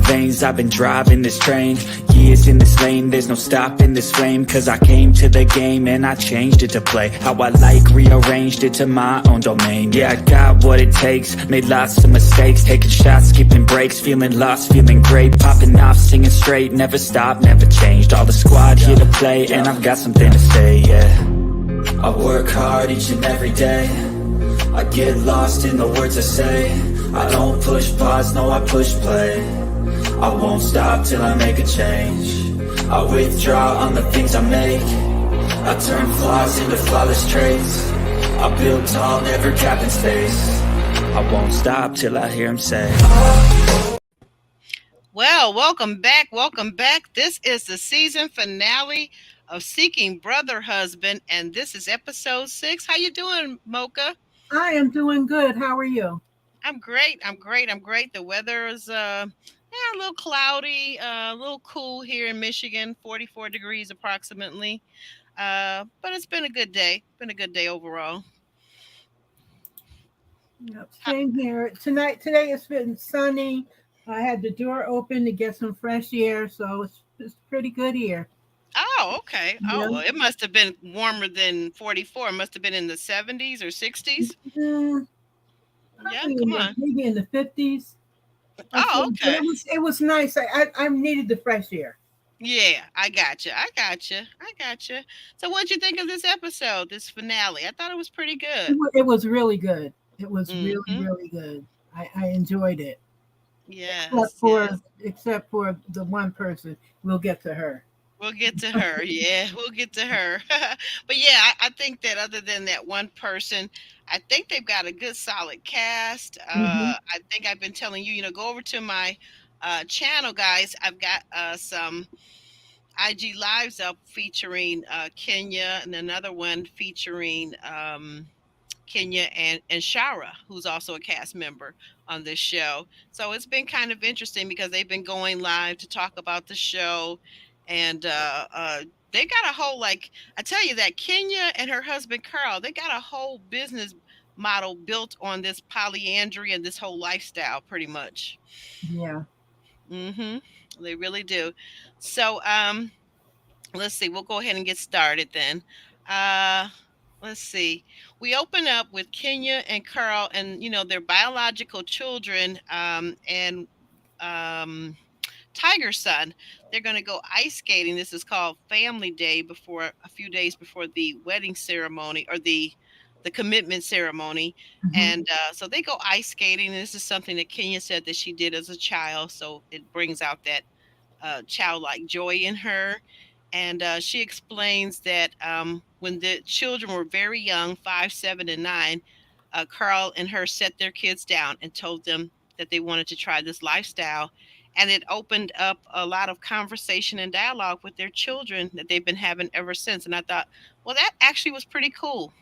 veins, I've been driving this train. Years in this lane, there's no stopping this flame. Cause I came to the game and I changed it to play how I like, rearranged it to my own domain. Yeah, I got what it takes, made lots of mistakes, taking shots, skipping breaks, feeling lost, feeling great, popping off, singing straight, never stopped, never changed. All the squad here to play, and I've got something to say, yeah. I work hard each and every day, I get lost in the words I say. I don't push pause, no, I push play. I won't stop till I make a change. I withdraw on the things I make. I turn flaws into flawless traits. I build tall, never capped in space. I won't stop till I hear him say, Well, welcome back. Welcome back. This is the season finale of Seeking Brother Husband, and this is episode 6. How you doing, Mocha? I am doing good. How are you? I'm great. I'm great. I'm great. The weather is a little cloudy, a little cool here in Michigan, 44 degrees approximately. But it's been a good day. Been a good day overall. Yep, same here. Today it's been sunny. I had the door open to get some fresh air, so it's pretty good here. Oh, okay. Oh, Yeah. well, it must have been warmer than 44. It must have been in the 70s or 60s. Mm, Yeah, probably come on. maybe in the 50s. Oh, But okay. it was nice. I needed the fresh air. Yeah, I got you. I got you. I got you. So, what'd you think of this episode, this finale? I thought it was pretty good. It was really good. It was really Hmm. really good. I enjoyed it. Yes, yes. Except for the one person. We'll get to her. We'll get to her. Yeah, we'll get to her. But yeah, I think that other than that one person, I think they've got a good solid cast. Hmm. I think I've been telling you, go over to my channel, guys. I've got some IG lives up featuring Kenya, and another one featuring Kenya and Shara, who's also a cast member on this show. So it's been kind of interesting because they've been going live to talk about the show, and they got a whole, like, I tell you that Kenya and her husband Carl, they got a whole business model built on this polyandry and this whole lifestyle, pretty much. Yeah. Hmm. They really do. So let's see. We'll go ahead and get started then. Uh, let's see. We open up with Kenya and Carl, and their biological children, and um, Tiger's son. They're going to go ice skating. This is called Family Day, before a few days before the wedding ceremony, or the commitment ceremony. Hmm. And so they go ice skating. This is something that Kenya said that she did as a child, so it brings out that childlike joy in her. And she explains that when the children were very young, 5, 7, and 9, Carl and her set their kids down and told them that they wanted to try this lifestyle. And it opened up a lot of conversation and dialogue with their children that they've been having ever since. And I thought, well, that actually was pretty cool.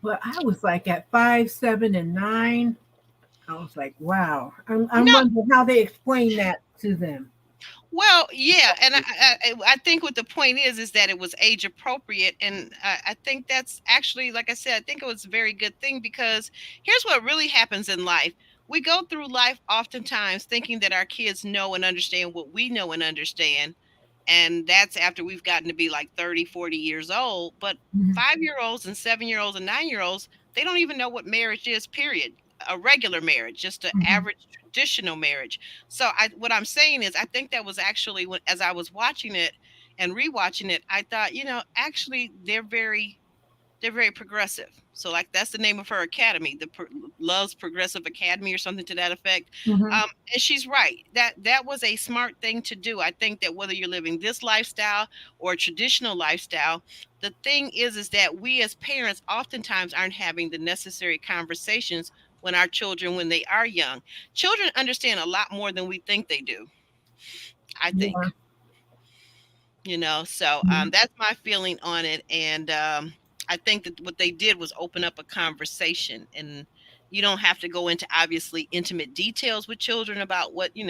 But I was like at 5, 7, and 9. I was like, wow. I'm No, wondering how they explain that to them. well, yeah, and I think what the point is that it was age appropriate, and I think that's actually, like I said, I think it was a very good thing, because here's what really happens in life. We go through life oftentimes thinking that our kids know and understand what we know and understand, and that's after we've gotten to be like 30, 40 years old. But Mhm. 5-year-olds and 7-year-olds and 9-year-olds, they don't even know what marriage is, period. A regular marriage, just an Mhm. average traditional marriage. So what I'm saying is, I think that was actually, when, as I was watching it and rewatching it, I thought, actually they're very progressive. So, like, that's the name of her academy, the Love's Progressive Academy, or something to that effect. Mhm. And she's right. That was a smart thing to do. I think that whether you're living this lifestyle or a traditional lifestyle, the thing is that we as parents oftentimes aren't having the necessary conversations when our children, when they are young. Children understand a lot more than we think they do, I Yeah. think. So Mhm. that's my feeling on it. And I think that what they did was open up a conversation, and you don't have to go into obviously intimate details with children about what, we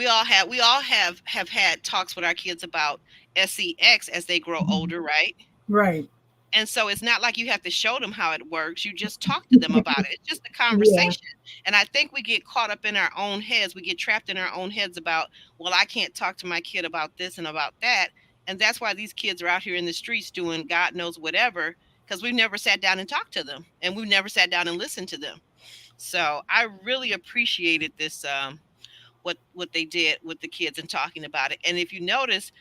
all have had talks with our kids about sex as they grow Mhm. older, right? Right. And so it's not like you have to show them how it works. You just talk to them about it. It's just a Yeah. conversation. And I think we get caught up in our own heads. We get trapped in our own heads about, well, I can't talk to my kid about this and about that. And that's why these kids are out here in the streets doing God knows whatever, because we've never sat down and talked to them, and we've never sat down and listened to them. So I really appreciated this, what they did with the kids and talking about it. And if you notice,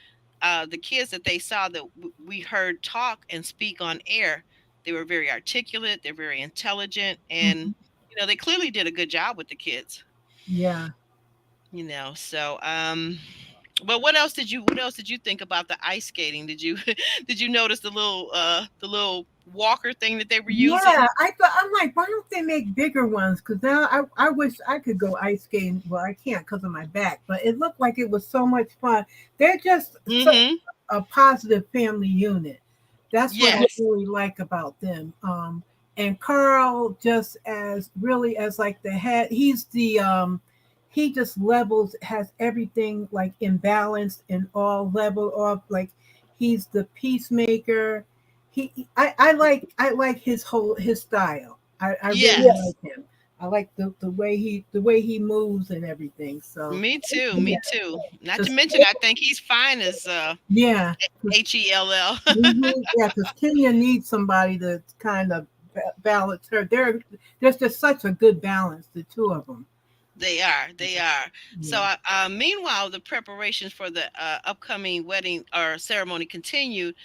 the kids that they saw that we heard talk and speak on air, they were very articulate, they're very intelligent, and Mhm. they clearly did a good job with the kids. Yeah. So but what else did you think about the ice skating? Did you did you notice the little walker thing that they were using? Yeah, I'm like, why don't they make bigger ones? Because now I wish I could go ice skating. Well, I can't because of my back, but it looked like it was so much fun. They're just such Mm-hmm. a positive family unit. That's what I Yes. really like about them. And Carl, just as really as like the head, he just levels, has everything like in balance and all level off. Like he's the peacemaker. I like his style. I really Yes. like him. I like the way he moves and everything. So Me too. yeah, Me too. Not to just mention, I think he's fine as yeah. HELL. Mhm, yeah, because Kenya needs somebody to kind of balance her. There's just such a good balance, the two of them. They are. They are. So, Yeah. meanwhile, the preparations for the upcoming wedding or ceremony continued.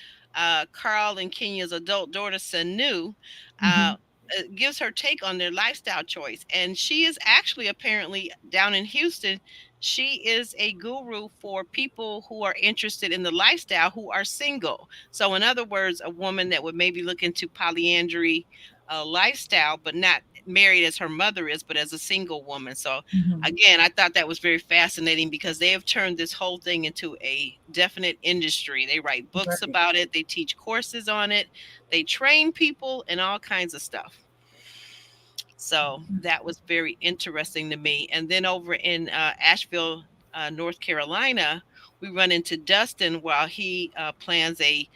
Carl and Kenya's adult daughter, Sanu, uh, Hmm. gives her take on their lifestyle choice. And she is actually apparently down in Houston. She is a guru for people who are interested in the lifestyle who are single. So, in other words, a woman that would maybe look into polyandry lifestyle, but not married as her mother is, but as a single woman. So Hmm. again, I thought that was very fascinating because they have turned this whole thing into a definite industry. They write books Right. about it, they teach courses on it, they train people and all kinds of stuff. So that was very interesting to me. And then over in Asheville, North Carolina, we run into Dustin while he plans a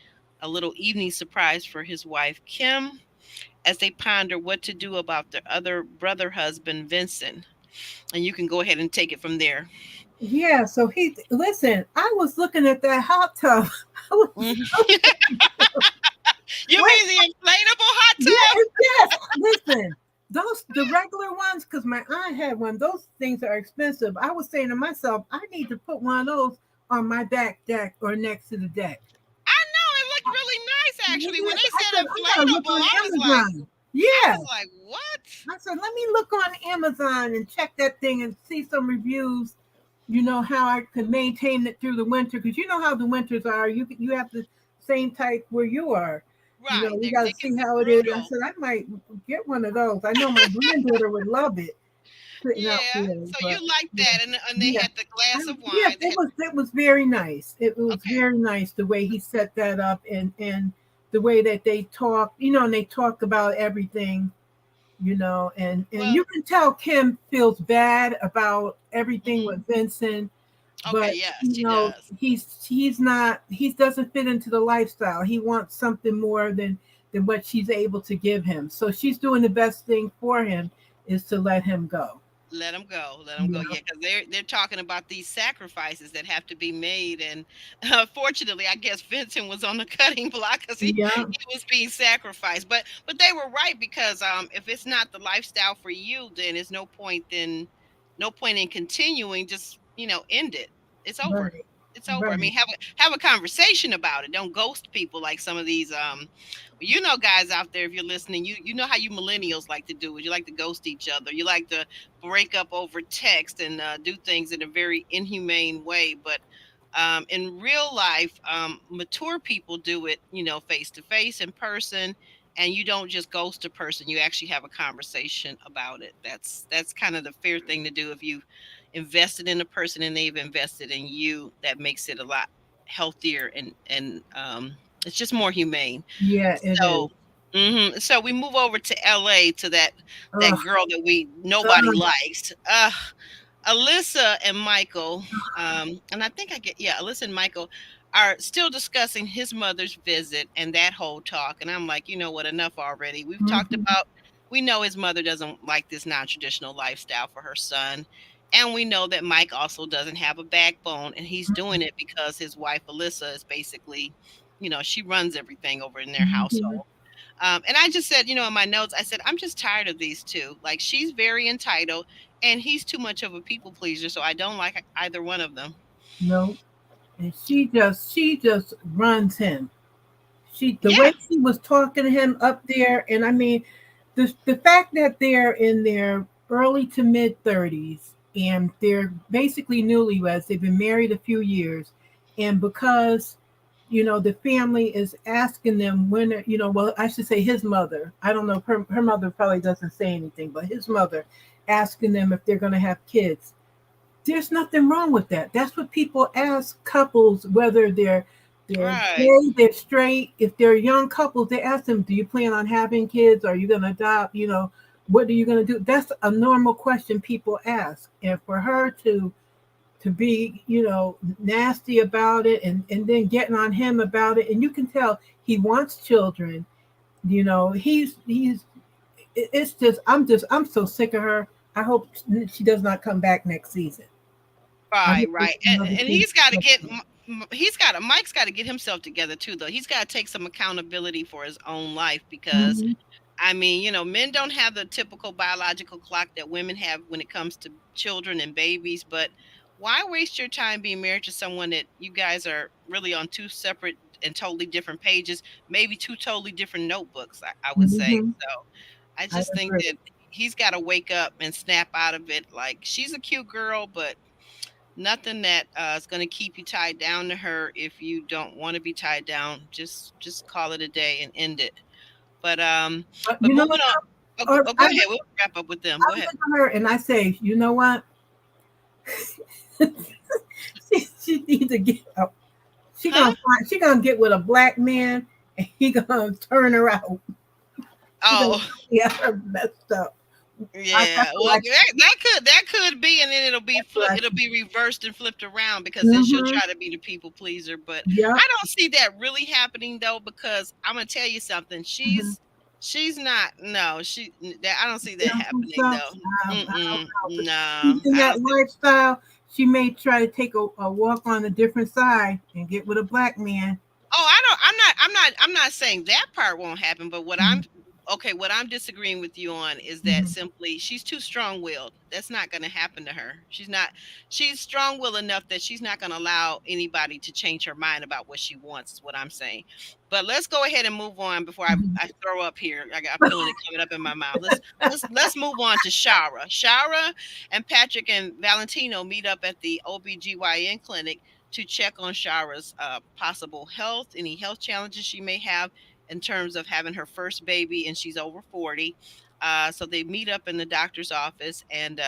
little evening surprise for his wife, Kim, as they ponder what to do about their other brother husband, Vincent. And you can go ahead and take it from there. Yeah. So he listen. I was looking at that hot tub. I was Mhm. You wait. mean the inflatable hot tub? Yes, yes. Listen, those the regular ones, because my aunt had one. Those things are expensive. I was saying to myself, I need to put one of those on my back deck or next to the deck. I know it looked really nice actually. When Yes, they I said said I gotta look inflatable, on I was like, Amazon. Yeah, what? I said let me look on Amazon and check that thing and see some reviews. How I could maintain it through the winter, because you know how the winters are. You have the same type where you are. Right. We got They to can see be how it is. I brutal. said I might get one of those. I know my granddaughter would love it sitting out Yeah. there, So but you like yeah, that, and they yeah. had the glass of Yes, wine. They it had was it was very nice. It was okay. very nice the way he set that up, and the way that they talk, and they talk about everything, and Well, you can tell Kim feels bad about everything mhm. with Vincent, Okay. but Yes, she does. he's not, he doesn't fit into the lifestyle. He wants something more than what she's able to give him. So she's doing the best thing for him is to let him go. Let them go. Let them go. Yeah. Yeah, because they're talking about these sacrifices that have to be made, and fortunately, I guess Vincent was on the cutting block because Yeah. he was being sacrificed. But they were right because if it's not the lifestyle for you, then it's no point in continuing. Just end it. It's over. Right. It's over. I Right. mean, have a conversation about it. Don't ghost people like some of these guys out there. If you're listening, you know how you millennials like to do it. You like to ghost each other. You like to break up over text and do things in a very inhumane way. But in real life, mature people do it, face to face, in person, and you don't just ghost a person. You actually have a conversation about it. That's kind of the fair thing to do if you invested in a person and they've invested in you. That makes it a lot healthier and it's just more humane. Yeah, it is. So, so we move over to LA to that Ugh, girl that we nobody ugh. likes. Alyssa and Michael, and I think I get, yeah, Alyssa and Michael. are still discussing his mother's visit and that whole talk. And I'm like, you know what, enough already. We've talked Mhm. about, we know his mother doesn't like this non-traditional lifestyle for her son. And we know that Mike also doesn't have a backbone, and he's doing it because his wife Alyssa is basically, she runs everything over in their Mhm. household. And I just said, in my notes, I said, I'm just tired of these two. Like, she's very entitled, and he's too much of a people pleaser. So I don't like either one of them. No, and she just runs him. The Yeah. way she was talking to him up there, and I mean, the fact that they're in their early to mid 30s and they're basically newlyweds. They've been married a few years, and because the family is asking them when, well, I should say his mother. I don't know, her mother probably doesn't say anything, but his mother asking them if they're going to have kids. There's nothing wrong with that. That's what people ask couples, whether they're Right. gay, they're straight. If they're young couples, they ask them, "Do you plan on having kids? Are you going to adopt? What are you going to do?" That's a normal question people ask, and for her to be, nasty about it, and then getting on him about it, and you can tell he wants children. He's it's I'm so sick of her. I hope she does not come back next season. I Right, hope right. it's another And season. Mike's got to get himself together too, though. He's got to take some accountability for his own life because, Mhm. I mean, men don't have the typical biological clock that women have when it comes to children and babies. But why waste your time being married to someone that you guys are really on two separate and totally different pages, maybe two totally different notebooks, I would say. Mhm. So I I just think agree. that he's got to wake up and snap out of it. Like, she's a cute girl, but nothing that is going to keep you tied down to her. If you don't want to be tied down, just call it a day and end it. but um But but you know moving what? on. Oh, Or go ahead, we'll wrap up with them. Go I ahead. look at her and I say, you know what? She needs to get up. Huh? She gonna get with a black man, and he gonna turn her out. He gonna Oh. get her messed up. Yeah, That's well, what that could be, and then it'll I. be reversed and flipped around, because then she'll Mm-hmm. try to be the people pleaser. But I Yep. don't see that really happening, though, because I'm gonna tell you something. Mm-hmm. She's not. No, that I don't see that Simple happening, stuff. though. I don't Mm-mm, know. But no, she's in I that don't see. lifestyle. She may try to take a walk on a different side and get with a black man. Oh, I don't. I'm not saying that part won't happen. But Mm-hmm. what I'm disagreeing with you on is that Mm-hmm. simply she's too strong-willed. That's not going to happen to her. She's not. She's strong-willed enough that she's not going to allow anybody to change her mind about what she wants. Is what I'm saying. But let's go ahead and move on before I throw up here. I'm feeling it coming up in my mouth. Let's move on to Shara. Shara and Patrick and Valentino meet up at the OBGYN clinic to check on Shara's possible health, any health challenges she may have in terms of having her first baby, and she's over 40. So they meet up in the doctor's office, and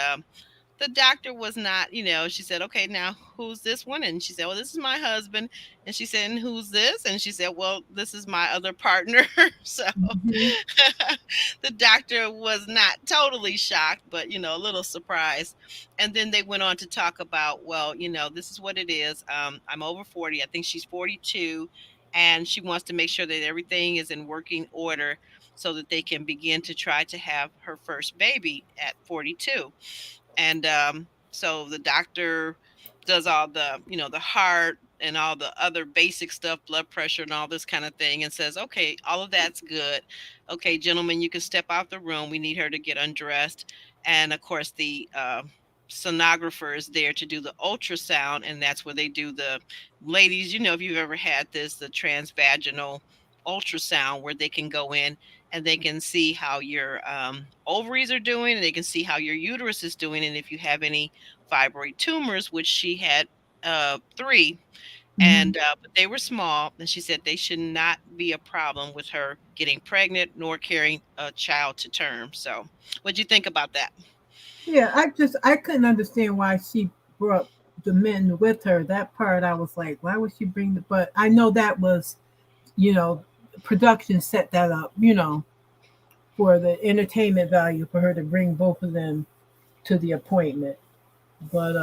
the doctor was not, she said, "Okay, now who's this one?" And she said, "Well, this is my husband." And she said, "And who's this?" And she said, "Well, this is my other partner." So Mm-hmm. the doctor was not totally shocked, but, a little surprised. And then they went on to talk about, well, this is what it is. I'm over 40. I think she's 42. And she wants to make sure that everything is in working order so that they can begin to try to have her first baby at 42. And so the doctor does all the, the heart and all the other basic stuff, blood pressure and all this kind of thing, and says, "Okay, all of that's good. Okay, gentlemen, you can step out the room. We need her to get undressed." And of course, the sonographer is there to do the ultrasound, and that's where they do the, ladies, if you've ever had this, the transvaginal ultrasound, where they can go in and they can see how your ovaries are doing, and they can see how your uterus is doing, and if you have any fibroid tumors, which she had three, Mm-hmm. and but they were small, and she said they should not be a problem with her getting pregnant nor carrying a child to term. So, what do you think about that? Yeah, I couldn't understand why she brought the men with her. That part I was like, why would she bring the? But I know that was, you know, production set that up, for the entertainment value for her to bring both of them to the appointment. But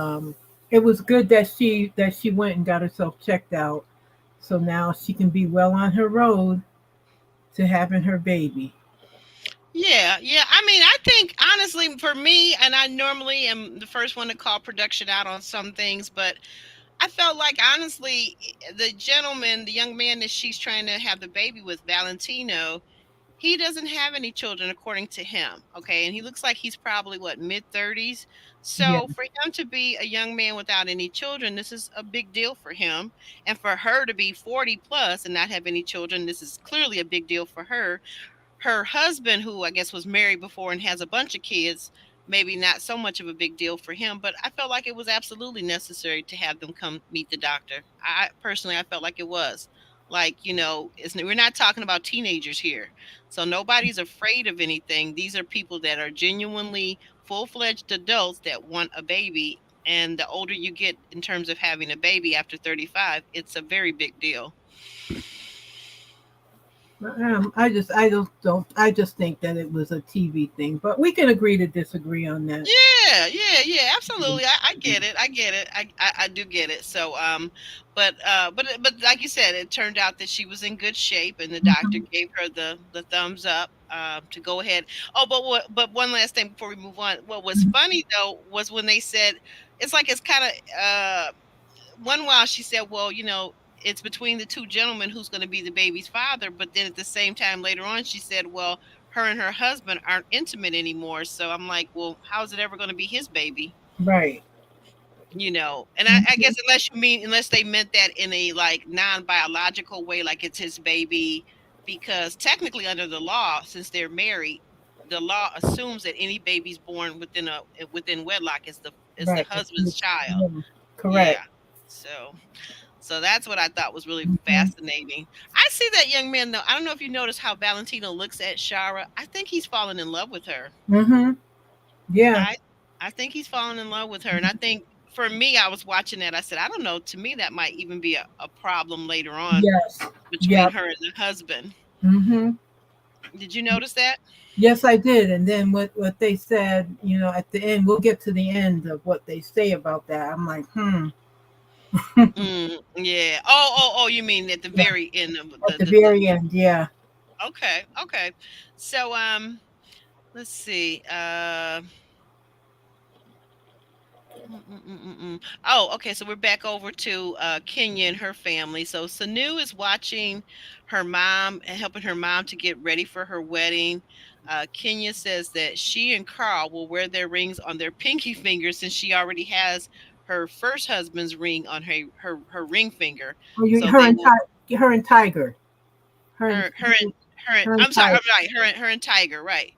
it was good that she went and got herself checked out. So now she can be well on her road to having her baby. Yeah, yeah. I mean, I think honestly, for me, and I normally am the first one to call production out on some things, but I felt like honestly, the gentleman, the young man that she's trying to have the baby with, Valentino, he doesn't have any children according to him. Okay, and he looks like he's probably what, mid 30s. Yeah, So for him to be a young man without any children, this is a big deal for him. And for her to be 40 plus and not have any children, this is clearly a big deal for her. Her husband, who I guess was married before and has a bunch of kids, maybe not so much of a big deal for him, but I felt like it was absolutely necessary to have them come meet the doctor. I personally, I felt like it was. Like, we're not talking about teenagers here. So nobody's afraid of anything. These are people that are genuinely full-fledged adults that want a baby. And the older you get in terms of having a baby after 35, it's a very big deal. I just think that it was a TV thing, but we can agree to disagree on that. Yeah, yeah, yeah, absolutely. I get it. I get it. I do get it. So, but like you said, it turned out that she was in good shape, and the doctor Mhm. gave her the thumbs up to go ahead. Oh, but one last thing before we move on. What was funny though was when they said it's kind of one while she said, well, it's between the two gentlemen who's going to be the baby's father. But then at the same time, later on, she said, well, her and her husband aren't intimate anymore. So I'm like, well, how's it ever going to be his baby? Right. And I guess unless they meant that in a like non-biological way, like it's his baby, because technically under the law, since they're married, the law assumes that any baby's born within wedlock is the Right. husband's child. Yeah. Yeah. Correct. So that's what I thought was really fascinating. I see that young man though. I don't know if you notice how Valentino looks at Shara. I think he's fallen in love with her. Mm-hmm. Yeah. I I think he's fallen in love with her. And I think for me, I was watching that. I said, I don't know. To me, that might even be a problem later on Yes. between Yep. her and the husband. Mm-hmm. Did you notice that? Yes, I did. And then what they said, at the end, we'll get to the end of what they say about that. I'm like, Yeah. Oh. You mean at the Yeah, very end of at the very end, yeah. okay. Okay. So let's see. Oh, okay. So we're back over to Kenya and her family. So Sanu is watching her mom and helping her mom to get ready for her wedding. Kenya says that she and Carl will wear their rings on their pinky fingers since she already has her first husband's ring on her ring finger. Oh, So they will her and Tiger. Her and her her and her and I'm sorry, I'm Tiger. right. Her and Tiger, right.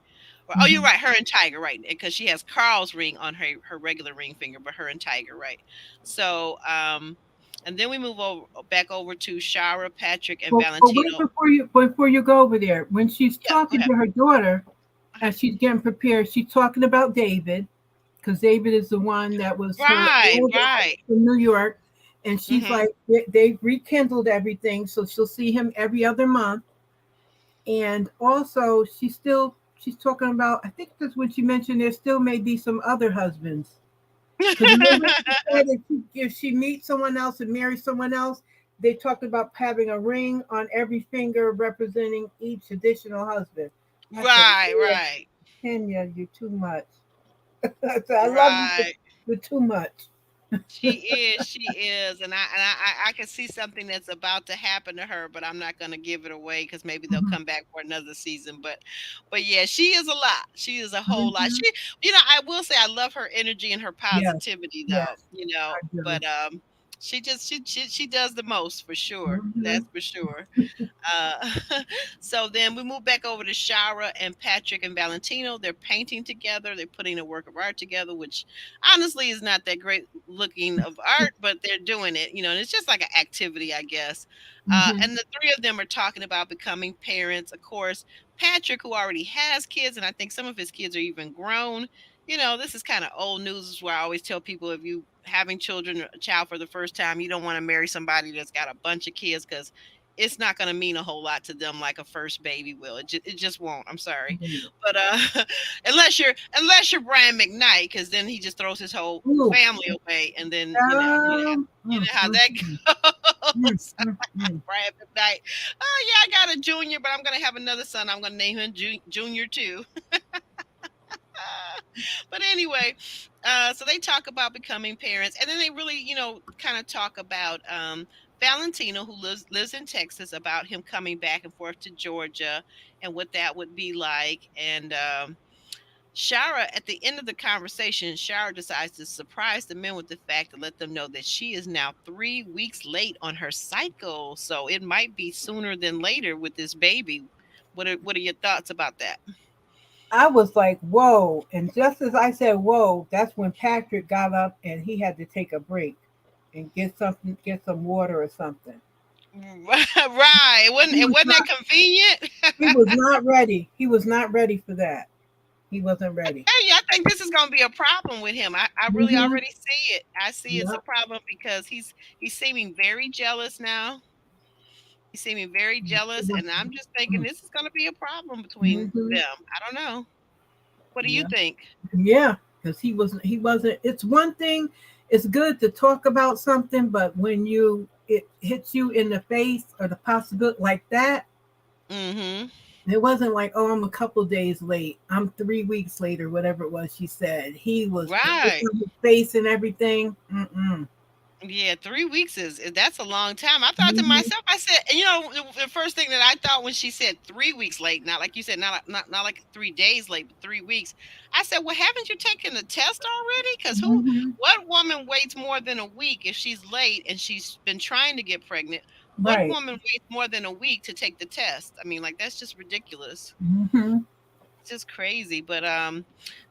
Oh, you're Mhm. right. Her and Tiger, right? Because she has Carl's ring on her regular ring finger, but her and Tiger, right? So, and then we move over back over to Shara, Patrick, and But wait, Valentino. before you go over there, when she's Yeah, go talking ahead. to her daughter Uh-huh. as she's getting prepared, she's talking about David, because David is the one that was her Right, oldest right. from New York, and she's Mm-hmm. like, they've rekindled everything, so she'll see him every other month. And also, she's talking about. I think that's when she mentioned there still may be some other husbands. Because remember, she said if she meets someone else and marries someone else, they talked about having a ring on every finger representing each additional husband. I said, Right, yeah, right, Kenya, you're too much. I said, I love you, but right. you're too much. She is, and I can see something that's about to happen to her, but I'm not going to give it away because maybe they'll Mhm, come back for another season. But yeah, she is a lot. She is a whole lot. mhm. I will say I love her energy and her Yes, positivity, though. yes, I do. But she does the most for sure. That's Mhm. for sure. Uh, so then we move back over to Shara and Patrick and Valentino. They're painting together. They're putting a work of art together, which honestly is not that great looking of art, but they're doing it, and it's just like an activity, I guess. Mhm. And the three of them are talking about becoming parents. Of course, Patrick, who already has kids, and I think some of his kids are even grown. This is kind of old news. Is where I always tell people if you having children, a child for the first time, you don't want to marry somebody that's got a bunch of kids because it's not going to mean a whole lot to them like a first baby will. It just won't. I'm sorry, Mhm. but unless you're Brian McKnight, because then he just throws his whole Ooh, family away, and then you know um, how that mhm. goes. Mm, mm, mm. Brian McKnight. Oh yeah, I got a junior, but I'm gonna have another son. I'm gonna name him Junior too. But anyway, so they talk about becoming parents, and then they really, kind of talk about Valentino, who lives in Texas, about him coming back and forth to Georgia and what that would be like. And Shara, at the end of the conversation, Shara decides to surprise the men with the fact to let them know that she is now 3 weeks late on her cycle. So it might be sooner than later with this baby. What are your thoughts about that? I was like, whoa. And just as I said, whoa, that's when Patrick got up and he had to take a break and get some water or something. Right. It wasn't He it was wasn't not, that convenient? he was not ready. He was not ready for that. He wasn't ready. Hey, I think this is gonna be a problem with him. I really Hmm. already see it. I see it's a Yep. problem because he's seeming very jealous now. He's seeming very jealous, and I'm just thinking this is gonna be a problem between Hmm. them. I don't know. What do you Yeah. think? Yeah. Because he wasn't. It's one thing. It's good to talk about something, but when it hits you in the face or the possibility like that, Mm-hmm. it wasn't like, oh, I'm a couple days late. I'm 3 weeks late or whatever it was she said. He was the look Right. on his face and everything. Mm-mm. Yeah, 3 weeks that's a long time. I thought to Hmm. myself, I said, the first thing that I thought when she said 3 weeks late, not like you said, not like 3 days late, but 3 weeks. I said, well, haven't you taken the test already? Because Hmm. what woman waits more than a week if she's late and she's been trying to get pregnant? What Right. woman waits more than a week to take the test? I mean, like that's just ridiculous. Hmm. It's just crazy. But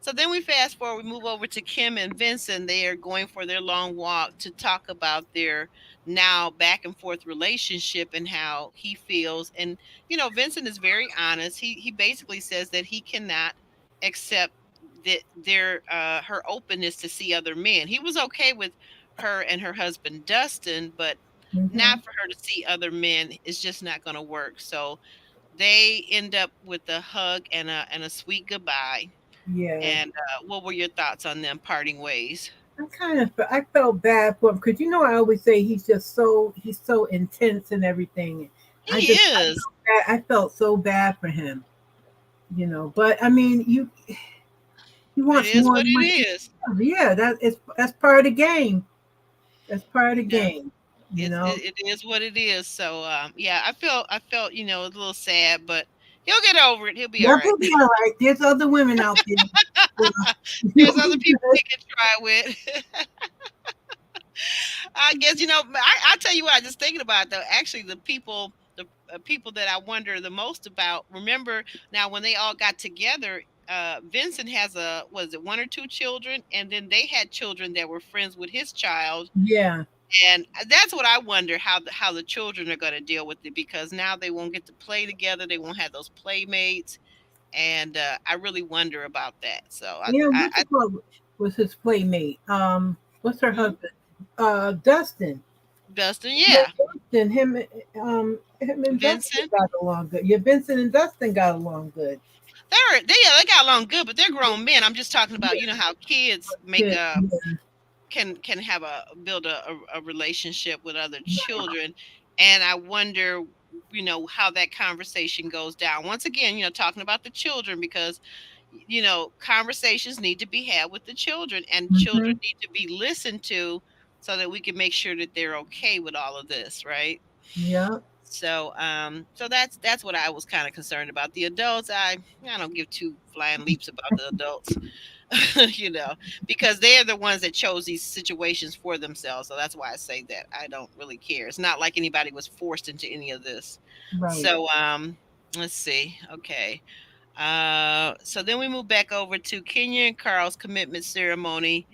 so then we fast forward, we move over to Kim and Vincent. They are going for their long walk to talk about their now back and forth relationship and how he feels. And Vincent is very honest. He basically says that he cannot accept that her openness to see other men. He was okay with her and her husband Dustin, but Hmm. not for her to see other men. It's just not going to work. So they end up with a hug and a sweet goodbye. Yeah. And what were your thoughts on them parting ways? I felt bad for him because I always say he's so intense and everything. He is. I felt so bad for him. But I mean, he It wants is more what than it what she is. does. Yeah, that's part of the game. That's part of the Yeah, game. You it's know. it is what it is. So yeah, I felt a little sad, but he'll get over it. He'll be all Yep, right. he'll be all right. There's other women out there. There's He'll other be people good. he can try with. I guess I tell you what. I just thinking about it, though. Actually, the people that I wonder the most about. Remember now when they all got together. Vincent has was it one or two children, and then they had children that were friends with his child, Yeah. and that's what I wonder how the children are going to deal with it because now they won't get to play together. They won't have those playmates, and I really wonder about that. So Yeah, what's it called? Was his playmate? What's her hmm, husband? Dustin. Dustin, Yeah, yeah, Dustin. Him and Dustin Vincent. got along good. Yeah, Vincent and Dustin got along good. They got along good, but they're grown men. I'm just talking about Yeah, how kids make yeah, a yeah. can have a build a relationship with other children, and I wonder how that conversation goes down once again, talking about the children because conversations need to be had with the children and children Mm-hmm. need to be listened to so that we can make sure that they're okay with all of this, right? Yeah. So that's what I was kind of concerned about. The adults, I don't give two flying leaps about the adults. you know, because they're the ones that chose these situations for themselves. So that's why I say that I don't really care. It's not like anybody was forced into any of this. Right. So let's see. Okay. So then we move back over to Kenya and Carl's commitment ceremony.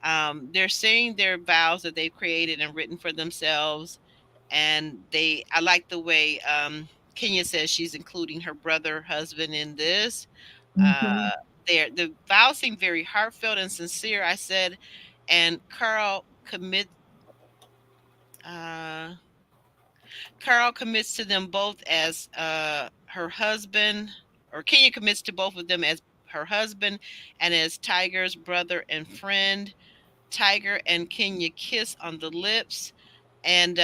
They're saying their vows that they've created and written for themselves, and I like the way Kenya says she's including her brother, husband in this. Mm-hmm. Uh, the vows seem very heartfelt and sincere. I said, and uh, Carl commits to them both as her husband, or Kenya commits to both of them as her husband and as Tiger's brother and friend. Tiger and Kenya kiss on the lips, and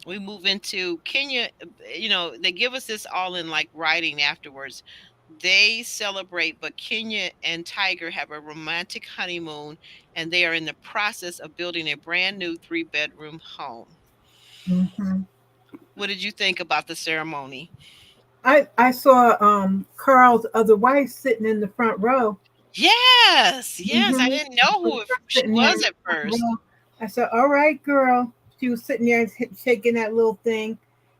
we move into Kenya. They give us this all in like writing afterwards. They celebrate, but Kenya and Tiger have a romantic honeymoon, and they are in the process of building a brand new 3-bedroom home. Hmm. What did you think about the ceremony? I saw Carl's other wife sitting in the front row. Yes, yes. I Hmm. didn't know who she Sitting there was in the at front first. row. I said, "All right, girl." She was sitting there shaking that little thing.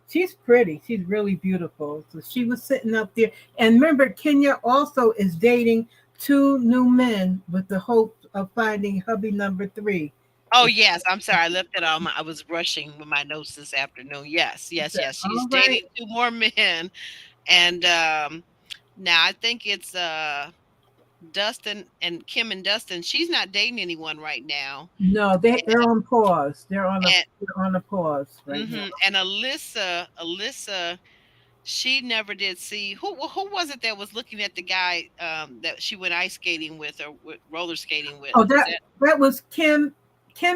She's pretty. She's really beautiful. So she was sitting up there. And remember, Kenya also is dating two new men with the hope of finding hubby number three. Oh So she yes, I'm sorry. I left it on. I was rushing with my notes this afternoon. Yes, yes, said, yes. She's "All right." dating two more men, and now I think it's Dustin and Kim and Dustin. She's not dating anyone right now, No, they're on pause. and They're on a pause right now. and Alyssa, she never did see who was it that was looking at the guy that she went ice skating with or roller skating with. Oh, Was that was Kim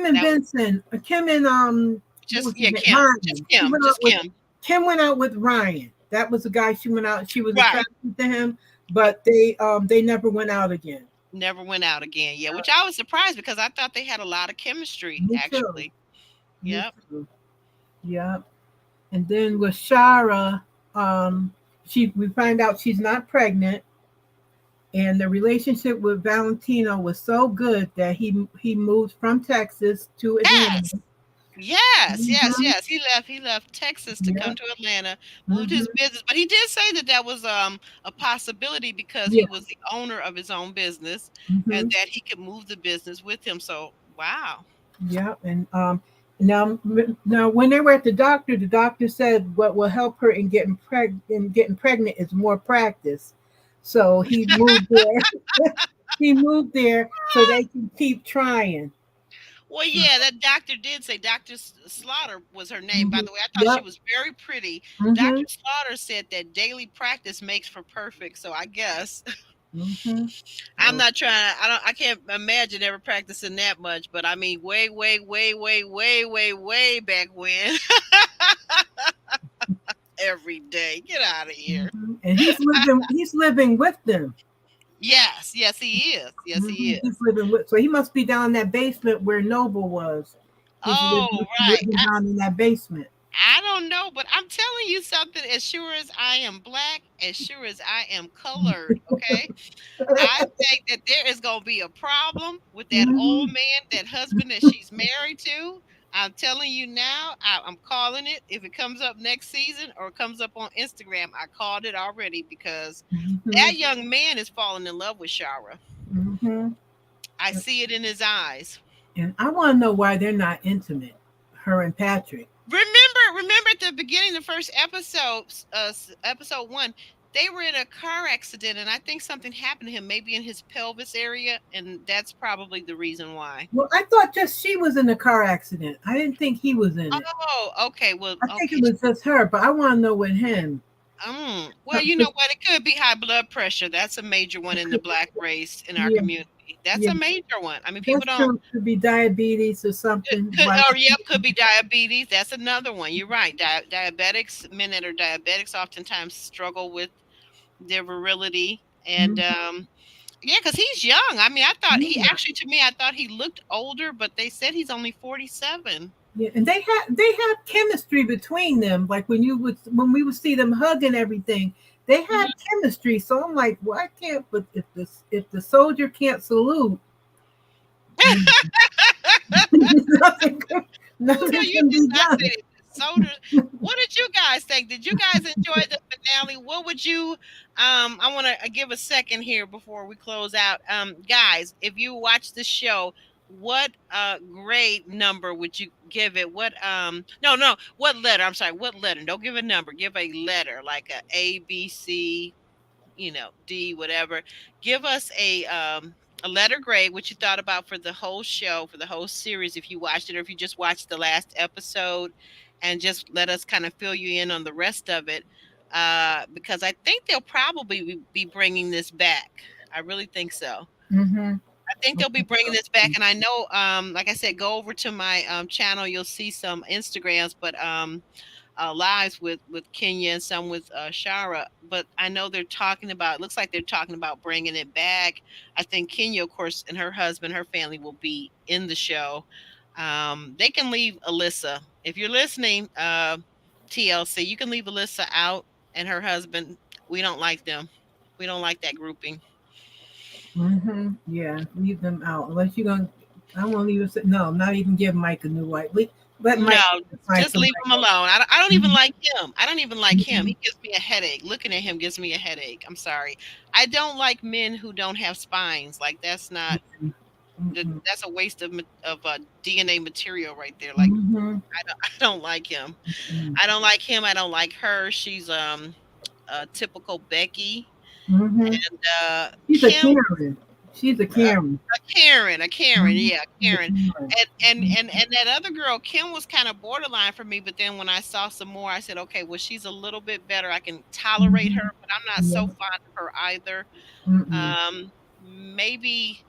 and that was Vincent. Kim and what just was his name? Kim, just Ryan. She Kim, went out just with Kim. Kim went out with Ryan. That was the guy she went out. She was Right. attracted to him, but they never went out again. Never went out again. Yeah, which I was surprised because I thought they had a lot of chemistry Me too. actually. Me Yep. too. Yeah. And then with Shara, um, we find out she's not pregnant, and the relationship with Valentino was so good that he moved from Texas to Atlanta. Yes. Yes, yes, Hmm. yes. He left Texas to Yeah. come to Atlanta, moved his Hmm. business, but he did say that that was a possibility because Yeah. he was the owner of his own business and Hmm. that he could move the business with him. So, wow. Yeah. And now when they were at the doctor said what will help her in getting pregnant is more practice. So he moved there. He moved there so they can keep trying. Well, yeah, that doctor did say Dr. Slaughter was her name. By Hmm. the way, I thought she Yep. was very pretty. Dr. Hmm. Slaughter said that daily practice makes for perfect. So I guess Hmm. I'm So, not trying. I can't imagine ever practicing that much. But I mean, way, way, way, way, way, way, way back when, every day. Get out of here. and he's living with them. Yes, yes, he is. Yes, he He's is. living with, so he must be down in that basement where Noble was. He's Oh, right. living down in that basement. I don't know, but I'm telling you something. As sure as I am black, as sure as I am colored, okay? I think that there is going to be a problem with that old Mhm. man, that husband that she's married to. I'm telling you now, I'm calling it. If it comes up next season or comes up on Instagram, I called it already because Mhm. that young man is falling in love with Shara. Mhm. I see it in his eyes. And I want to know why they're not intimate, her and Patrick. Remember at the beginning, the first episode, episode one, they were in a car accident, and I think something happened to him, maybe in his pelvis area, and that's probably the reason why. Well, I thought just she was in a car accident. I didn't think he was in it. Oh, okay. Well, I think it okay. was just her, but I want to know with him. Well, you know what? It could be high blood pressure. That's a major one in the black race in our Yeah, community. That's yeah, a major one. I mean, people that's don't. true. Could be diabetes or something. Why? Yep, could be diabetes. That's another one. You're right. Diabetics, men that are diabetics, oftentimes struggle with their virility, and Mhm. yeah, because he's young. I mean, I thought he Yeah. actually, to me, I thought he looked older, but they said he's only 47. Yeah, and they had chemistry between them. Like when we would see them hug and everything, they had chemistry. So I'm like, why can't? But if the soldier can't salute, then nothing can, Oh no, nothing you can did be not done. say that. Soda. What did you guys think? Did you guys enjoy the finale? What would you? I want to give a second here before we close out. Guys, if you watch the show, what grade number would you give it? What no no what letter? I'm sorry, what letter? Don't give a number. Give a letter like A B C, D, whatever. Give us a letter grade, what you thought about for the whole show, for the whole series, if you watched it, or if you just watched the last episode, and just let us kind of fill you in on the rest of it. Because I think they'll probably be bringing this back. I really think so. Hmm. I think they'll be bringing this back, and I know, like I said, go over to my channel. You'll see some Instagrams, but lives with Kenya and some with Shara. But I know they're talking about. It looks like they're talking about bringing it back. I think Kenya, of course, and her husband, her family will be in the show. They can leave Alyssa if you're listening. TLC, you can leave Alyssa out and her husband. We don't like them. We don't like that grouping. Yeah, leave them out unless you're gonna. I won't even say no. Not even give Mike a new wife. Let No, Mike find just leave him somebody else. alone. I don't even Mhm, like him. I don't even like him. mhm, He gives me a headache. Looking at him gives me a headache. I'm sorry. I don't like men who don't have spines. Like that's not mhm, that's a waste of DNA material right there. Like mhm, I don't like him. mhm, I don't like him. I don't like her. She's a typical Becky mhm. and She's a Kim. Karen. She's a Karen. A Karen, Mhm. yeah, She's a Karen, Karen. and that other girl, Kim, was kind of borderline for me. But then when I saw some more, I said, okay, well, she's a little bit better. I can tolerate Mhm. her, but I'm not so Yeah. fond of her either. Mm-mm. Maybe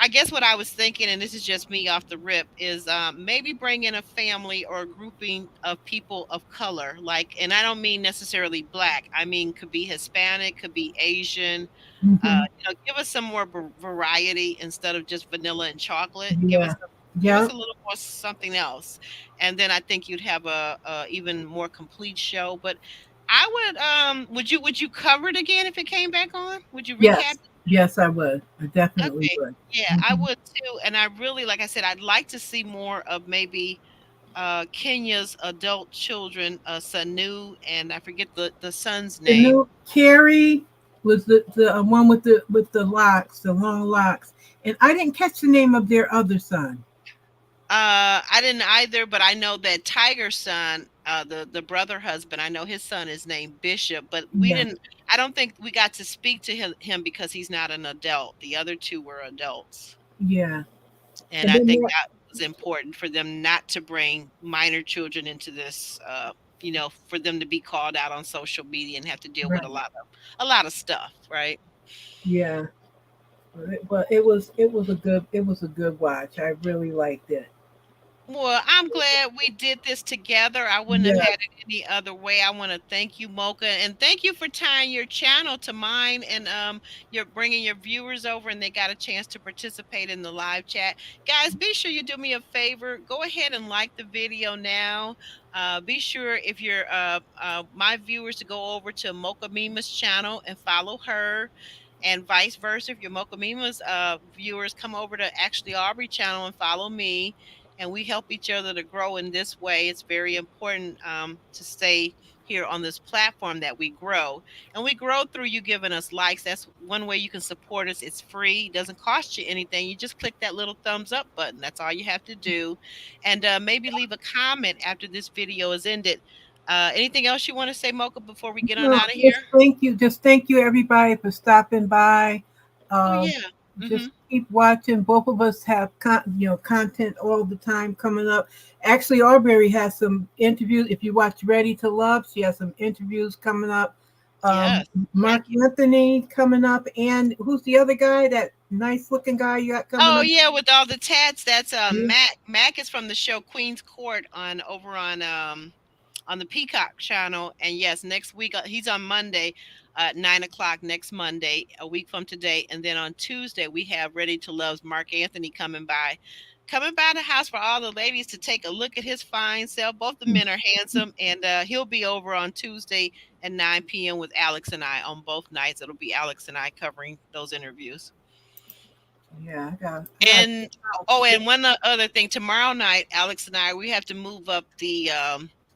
I guess what I was thinking, and this is just me off the rip, is maybe bring in a family or a grouping of people of color. Like, and I don't mean necessarily black. I mean, could be Hispanic, could be Asian. Mhm. Give us some more variety instead of just vanilla and chocolate. Yeah. Give us Yeah. a little more something else, and then I think you'd have a even more complete show. But I would you cover it again if it came back on? Would you recap? Yes. Yes, I would. I definitely Okay. would. Yeah, I Mhm. would too. And I really, like I said, I'd like to see more of maybe Kenya's adult children, Sanu, and I forget the son's The name. new Carrie was the one with the locks, the long locks, and I didn't catch the name of their other son. I didn't either, but I know that Tiger's son, the brother husband, I know his son is named Bishop, but we Yeah. didn't. I don't think we got to speak to him because he's not an adult. The other two were adults. Yeah. And And I then think that was important for them not to bring minor children into this. For them to be called out on social media and have to deal with right. a lot of stuff, right? Yeah. But it was a good watch. I really liked it. Well, I'm glad we did this together. I wouldn't have Yeah. had it any other way. I want to thank you, Mocha, and thank you for tying your channel to mine, and you're bringing your viewers over, and they got a chance to participate in the live chat. Guys, be sure you do me a favor. Go ahead and like the video now. Be sure if you're my viewers to go over to Mocha Mima's channel and follow her. And vice versa, if your Mocha Mima's viewers come over to Actually Aubrey channel and follow me, and we help each other to grow in this way. It's very important to stay here on this platform that we grow, and we grow through you giving us likes. That's one way you can support us. It's free, it doesn't cost you anything. You just click that little thumbs up button. That's all you have to do, and maybe leave a comment after this video is ended. Anything else you want to say, Mocha, before we get on No, out of here? just thank you everybody for stopping by. Oh Um, yeah. Hmm. just keep watching. Both of us have content all the time coming up. Actually, Aubrey has some interviews. If you watch Ready to Love, she has some interviews coming up. Yes. Mark Thank you. Anthony coming up, and who's the other guy? That nice looking guy you got coming Oh up? yeah, with all the tats. That's Yeah. Mac. Mac is from the show Queen's Court over on the Peacock channel. And yes, next week he's on Monday at 9 o'clock next Monday, a week from today. And then on Tuesday we have Ready to Love's Mark Anthony coming by the house for all the ladies to take a look at his fine self. Both the men are handsome, and he'll be over on Tuesday at 9 p.m. with Alex and I on both nights. It'll be Alex and I covering those interviews. Yeah, I got And and one other thing, tomorrow night, Alex and I, we have to move up the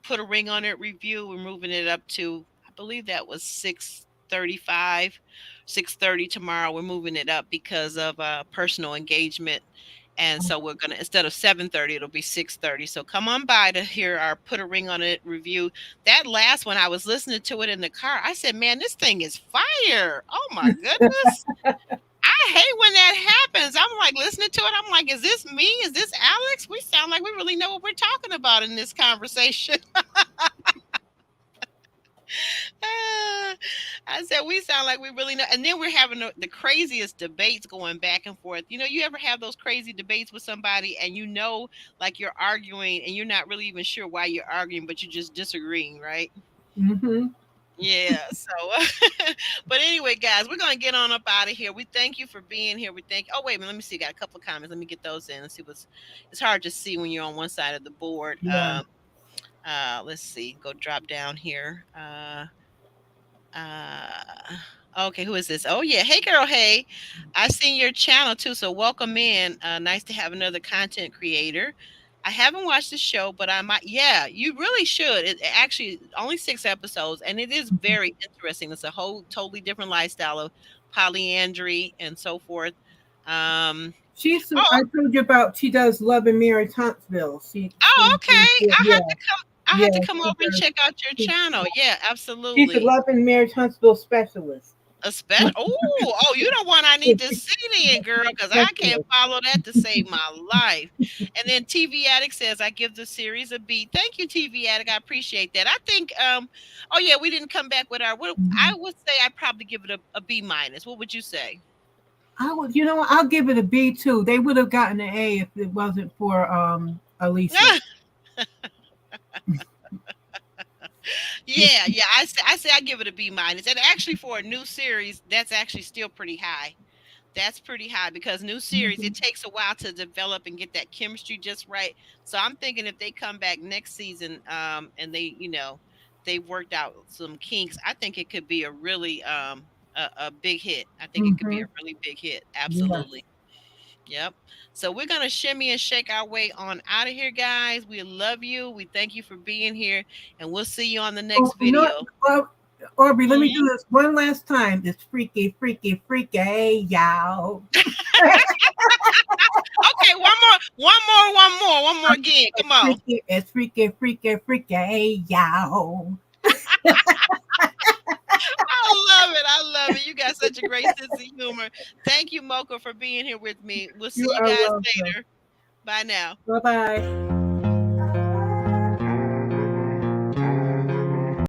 put a ring on it review. We're moving it up to, I believe that was 6:35, 6:30 tomorrow. We're moving it up because of personal engagement. And so we're gonna, instead of 7:30, it'll be 6:30. So come on by to hear our put a ring on it review. That last one, I was listening to it in the car. I said, man, this thing is fire. Oh my goodness. I hate when that happens. I'm like listening to it. I'm like, is this me? Is this Alex? We sound like we really know what we're talking about in this conversation. I said we sound like we really know, and then we're having the craziest debates going back and forth. You ever have those crazy debates with somebody, and like you're arguing, and you're not really even sure why you're arguing, but you're just disagreeing, right? Mm-hmm. Yeah. So, but anyway, guys, we're gonna get on up out of here. We thank you for being here. We thank. Oh wait a minute, let me see. Got a couple of comments. Let me get those in and see what's. It's hard to see when you're on one side of the board. Yeah. Let's see. Go drop down here. Okay, who is this? Oh yeah, hey girl, hey. I seen your channel too, so welcome in. Nice to have another content creator. I haven't watched the show, but I might. Yeah, you really should. It actually only 6 episodes, and it is very interesting. It's a whole totally different lifestyle of polyandry and so forth. She's. Oh, I told you about. She does Love and Marriage Huntsville. okay. Yeah. I Yeah, have to come over and does. check out your channel. Yeah, She's a absolutely. Love and Marriage Huntsville specialist. A special. Oh, you the one I need to see then, girl, because I can't follow that to save my life. And then TV Addict says I give the series a B. Thank you, TV Addict. I appreciate that. I think oh yeah, we didn't come back with our I would say I'd probably give it a B minus. What would you say? I would, I'll give it a B too. They would have gotten an A if it wasn't for Alicia. Yeah, I say I give it a B minus. And actually for a new series, that's actually still pretty high. That's pretty high because new series, it takes a while to develop and get that chemistry just right. So I'm thinking if they come back next season, and they worked out some kinks, I think it could be a really a big hit. I think it could be a really big hit. Absolutely. Yep. So we're gonna shimmy and shake our way on out of here, guys. We love you. We thank you for being here, and we'll see you on the next video. Aubrey, let me do this one last time. It's freaky, freaky, freaky, y'all. Okay, one more again. Come on. It's freaky, freaky, freaky, y'all. I love it. You got such a great sense of humor. Thank you, Mocha, for being here with me. We'll see you guys later. Bye now. Bye-bye.